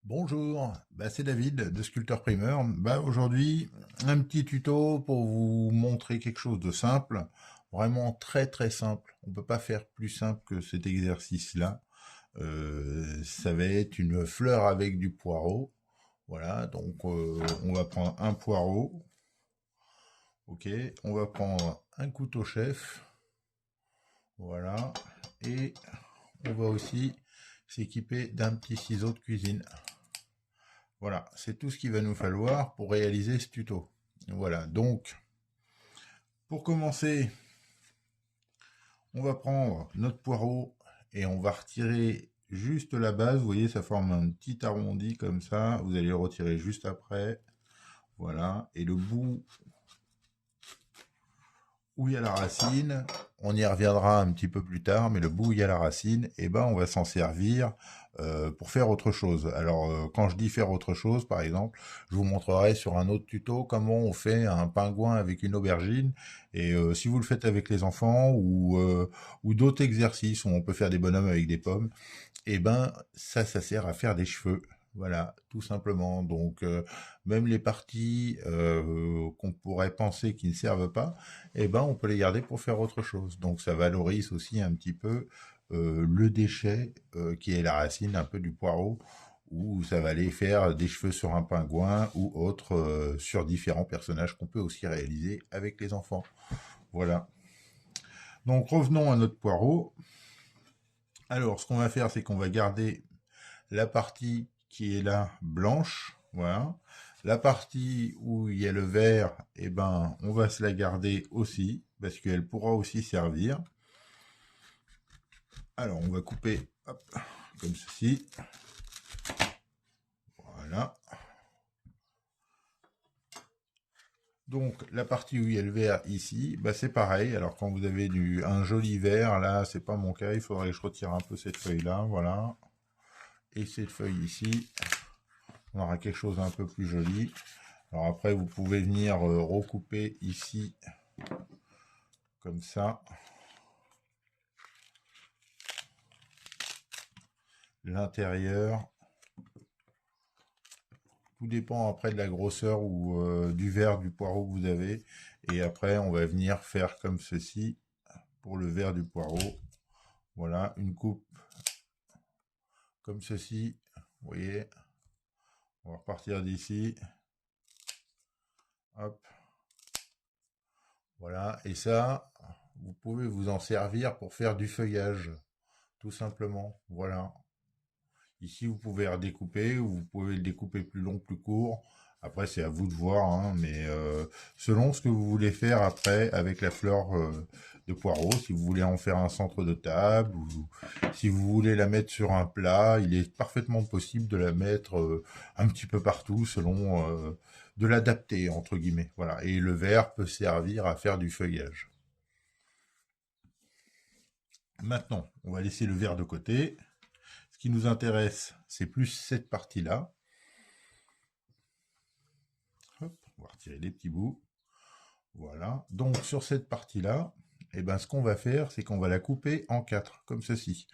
Bonjour, c'est David de Sculpteur Primeur. Aujourd'hui, un petit tuto pour vous montrer quelque chose de simple, vraiment très très simple. On peut pas faire plus simple que cet exercice-là. Ça va être une fleur avec du poireau. Voilà, donc on va prendre un poireau. Ok, on va prendre un couteau chef. Voilà, et on va aussi s'équiper d'un petit ciseau de cuisine. Voilà, c'est tout ce qu'il va nous falloir pour réaliser ce tuto. Voilà, donc, pour commencer, on va prendre notre poireau et on va retirer juste la base. Vous voyez, ça forme un petit arrondi comme ça. Vous allez le retirer juste après. Voilà, et le bout où il y a la racine, on y reviendra un petit peu plus tard, mais le bout où il y a la racine, on va s'en servir pour faire autre chose. Alors, quand je dis faire autre chose, par exemple, je vous montrerai sur un autre tuto comment on fait un pingouin avec une aubergine. Et si vous le faites avec les enfants ou d'autres exercices où on peut faire des bonhommes avec des pommes, ça sert à faire des cheveux. Voilà, tout simplement. Donc, même les parties qu'on pourrait penser qui ne servent pas, on peut les garder pour faire autre chose. Donc, ça valorise aussi un petit peu le déchet qui est la racine un peu du poireau, ou ça va aller faire des cheveux sur un pingouin ou autre sur différents personnages qu'on peut aussi réaliser avec les enfants. Voilà. Donc, revenons à notre poireau. Alors, ce qu'on va faire, c'est qu'on va garder la partie qui est là blanche, voilà. La partie où il y a le vert, on va se la garder aussi, parce qu'elle pourra aussi servir. Alors, on va couper, hop, comme ceci. Voilà. Donc, la partie où il y a le vert ici, c'est pareil. Alors, quand vous avez un joli vert, là, c'est pas mon cas, il faudrait que je retire un peu cette feuille-là, voilà. Et cette feuille ici, on aura quelque chose d'un peu plus joli. Alors après, vous pouvez venir recouper ici, comme ça, l'intérieur. Tout dépend après de la grosseur ou du verre du poireau que vous avez. Et après, on va venir faire comme ceci pour le verre du poireau. Voilà, une coupe comme ceci. Vous voyez, on va repartir d'ici. Hop. Voilà, et ça, vous pouvez vous en servir pour faire du feuillage, tout simplement. Voilà. Ici, vous pouvez redécouper ou vous pouvez le découper plus long, plus court. Après, c'est à vous de voir, hein, mais selon ce que vous voulez faire après avec la fleur de poireau, si vous voulez en faire un centre de table ou si vous voulez la mettre sur un plat, il est parfaitement possible de la mettre un petit peu partout selon de l'adapter entre guillemets. Voilà. Et le verre peut servir à faire du feuillage. Maintenant, on va laisser le verre de côté. Ce qui nous intéresse, c'est plus cette partie-là. Hop, on va retirer les petits bouts. Voilà. Donc, sur cette partie-là, ce qu'on va faire, c'est qu'on va la couper en quatre, comme ceci.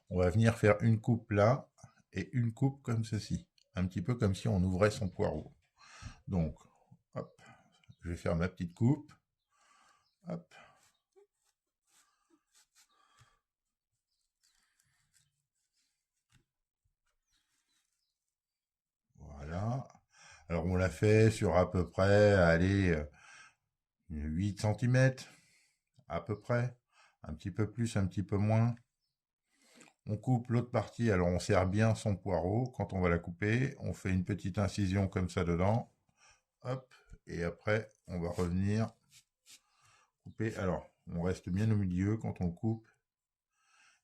On va venir faire une coupe là et une coupe comme ceci. Un petit peu comme si on ouvrait son poireau. Donc, hop, je vais faire ma petite coupe. Hop. Voilà. Alors, on l'a fait sur à peu près, allez, 8 cm, à peu près. Un petit peu plus, un petit peu moins. On coupe l'autre partie, alors on serre bien son poireau. Quand on va la couper, on fait une petite incision comme ça dedans. Hop, et après, on va revenir couper. Alors, on reste bien au milieu quand on coupe.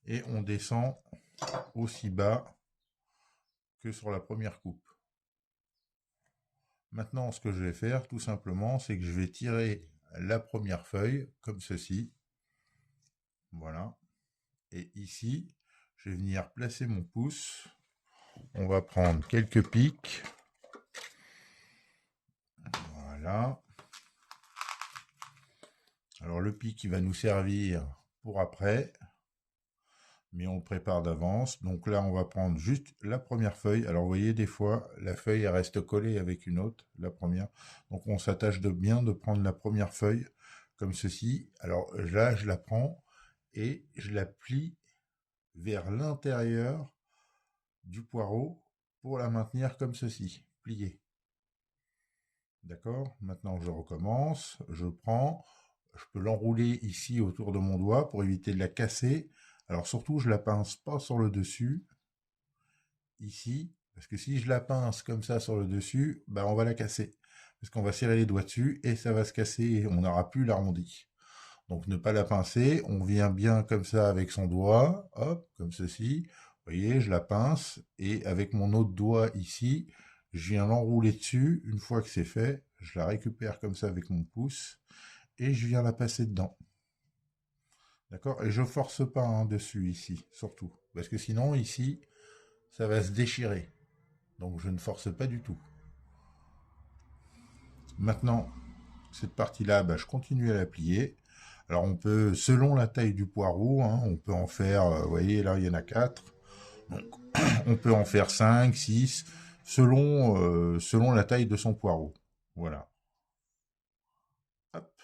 Et on descend aussi bas que sur la première coupe. Maintenant, ce que je vais faire, tout simplement, c'est que je vais tirer la première feuille, comme ceci. Voilà. Et ici, je vais venir placer mon pouce. On va prendre quelques pics. Voilà. Alors le pic, il va nous servir pour après. mais on le prépare d'avance. Donc là, on va prendre juste la première feuille. Alors, vous voyez, des fois, la feuille, elle reste collée avec une autre, la première. Donc, on s'attache de bien de prendre la première feuille, comme ceci. Alors là, je la prends et je la plie vers l'intérieur du poireau pour la maintenir comme ceci, pliée. D'accord? Maintenant, je recommence. Je prends, je peux l'enrouler ici autour de mon doigt pour éviter de la casser. Alors surtout, je la pince pas sur le dessus, ici, parce que si je la pince comme ça sur le dessus, bah on va la casser. Parce qu'on va serrer les doigts dessus et ça va se casser et on n'aura plus l'arrondi. Donc ne pas la pincer, on vient bien comme ça avec son doigt, hop, comme ceci. Vous voyez, je la pince et avec mon autre doigt ici, je viens l'enrouler dessus. Une fois que c'est fait, je la récupère comme ça avec mon pouce et je viens la passer dedans. D'accord? Et je force pas hein, dessus ici, surtout. Parce que sinon, ici, ça va se déchirer. Donc je ne force pas du tout. Maintenant, cette partie-là, bah, je continue à la plier. Alors on peut, selon la taille du poireau, hein, on peut en faire, vous voyez là il y en a 4. Donc on peut en faire 5, 6, selon la taille de son poireau. Voilà. Hop.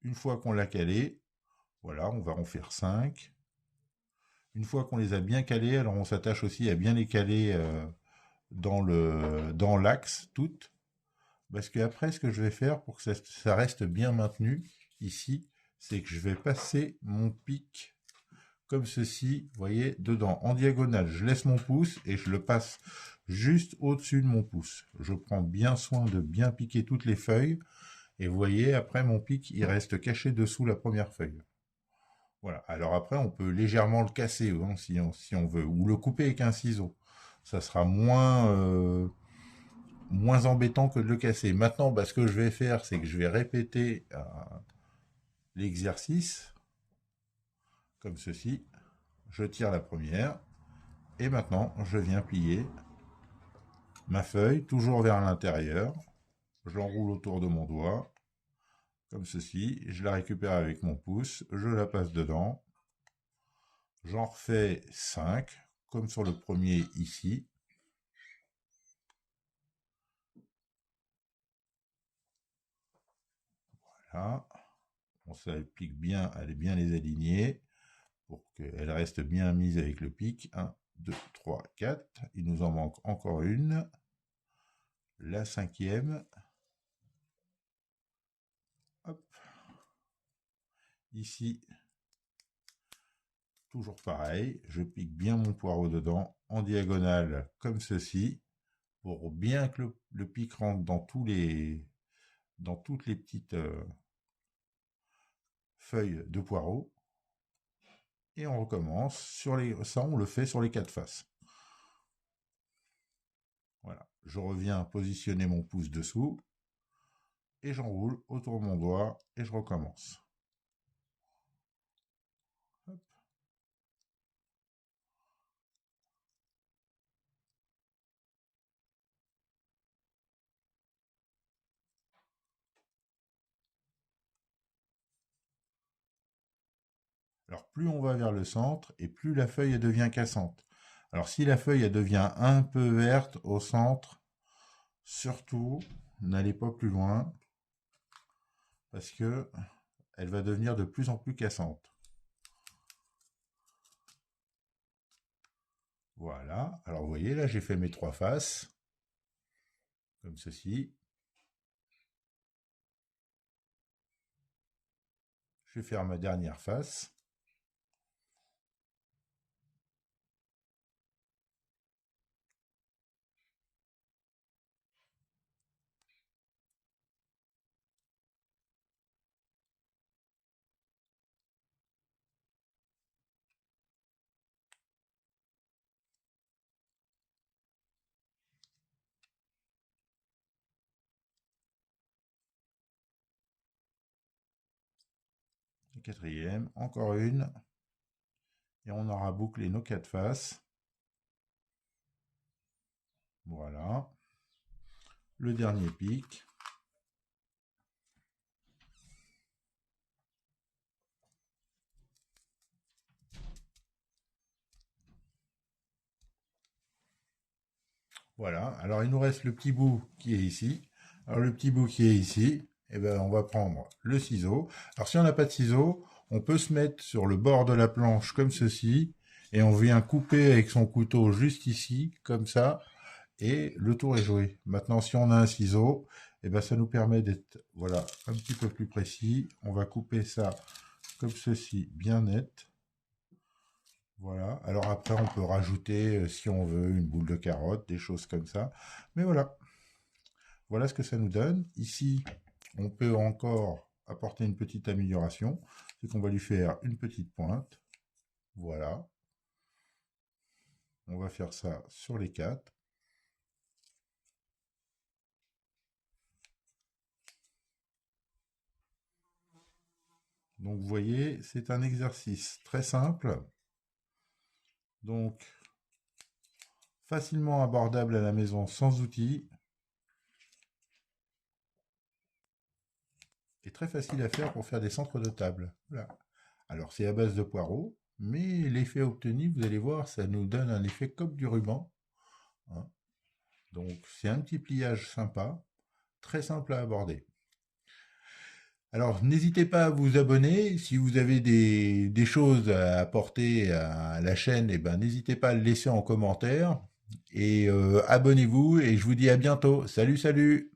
Une fois qu'on l'a calé, voilà, on va en faire 5. Une fois qu'on les a bien calés, alors on s'attache aussi à bien les caler dans l'axe toutes. Parce qu'après, ce que je vais faire pour que ça reste bien maintenu ici, c'est que je vais passer mon pic comme ceci, vous voyez, dedans, en diagonale. Je laisse mon pouce et je le passe juste au-dessus de mon pouce. Je prends bien soin de bien piquer toutes les feuilles. Et vous voyez, après mon pic, il reste caché dessous la première feuille. Voilà. Alors après, on peut légèrement le casser hein, si on veut, ou le couper avec un ciseau. Ça sera moins embêtant que de le casser. Maintenant, bah, ce que je vais faire, c'est que je vais répéter l'exercice, comme ceci. Je tire la première, et maintenant, je viens plier ma feuille, toujours vers l'intérieur. Je l'enroule autour de mon doigt, comme ceci. Je la récupère avec mon pouce, je la passe dedans. J'en refais 5, comme sur le premier ici. Voilà. On s'applique bien, elle est bien les aligner pour qu'elle reste bien mise avec le pic. 1, 2, 3, 4. Il nous en manque encore une. La cinquième. Hop. Ici, toujours pareil. Je pique bien mon poireau dedans en diagonale comme ceci pour bien que le pic rentre dans toutes les petites feuilles de poireau. Et on recommence. Ça, on le fait sur les 4 faces. Voilà. Je reviens positionner mon pouce dessous. Et j'enroule autour de mon doigt. Et je recommence. Hop. Alors plus on va vers le centre, et plus la feuille elle devient cassante. Alors si la feuille elle devient un peu verte au centre, surtout, n'allez pas plus loin, parce que elle va devenir de plus en plus cassante. Voilà, alors vous voyez là j'ai fait mes 3 faces, comme ceci. Je vais faire ma dernière face. La quatrième, encore une. Et on aura bouclé nos 4 faces. Voilà. Le dernier pic. Voilà. Alors, il nous reste le petit bout qui est ici. Alors, le petit bout qui est ici, eh ben, on va prendre le ciseau. Alors, si on n'a pas de ciseau, on peut se mettre sur le bord de la planche comme ceci. Et on vient couper avec son couteau juste ici, comme ça. Et le tour est joué. Maintenant, si on a un ciseau, eh ben, ça nous permet d'être, voilà, un petit peu plus précis. On va couper ça comme ceci, bien net. Voilà. Alors après, on peut rajouter, si on veut, une boule de carotte, des choses comme ça. Mais voilà. Voilà ce que ça nous donne. Ici, on peut encore apporter une petite amélioration. C'est qu'on va lui faire une petite pointe. Voilà. On va faire ça sur les quatre. Donc vous voyez, c'est un exercice très simple. Donc facilement abordable à la maison sans outils. Et très facile à faire pour faire des centres de table. Voilà. Alors c'est à base de poireaux, mais l'effet obtenu, vous allez voir, ça nous donne un effet comme du ruban, hein. Donc c'est un petit pliage sympa, très simple à aborder. Alors n'hésitez pas à vous abonner. Si vous avez des choses à apporter à la chaîne, eh ben, n'hésitez pas à le laisser en commentaire. Et abonnez-vous et je vous dis à bientôt. Salut, salut!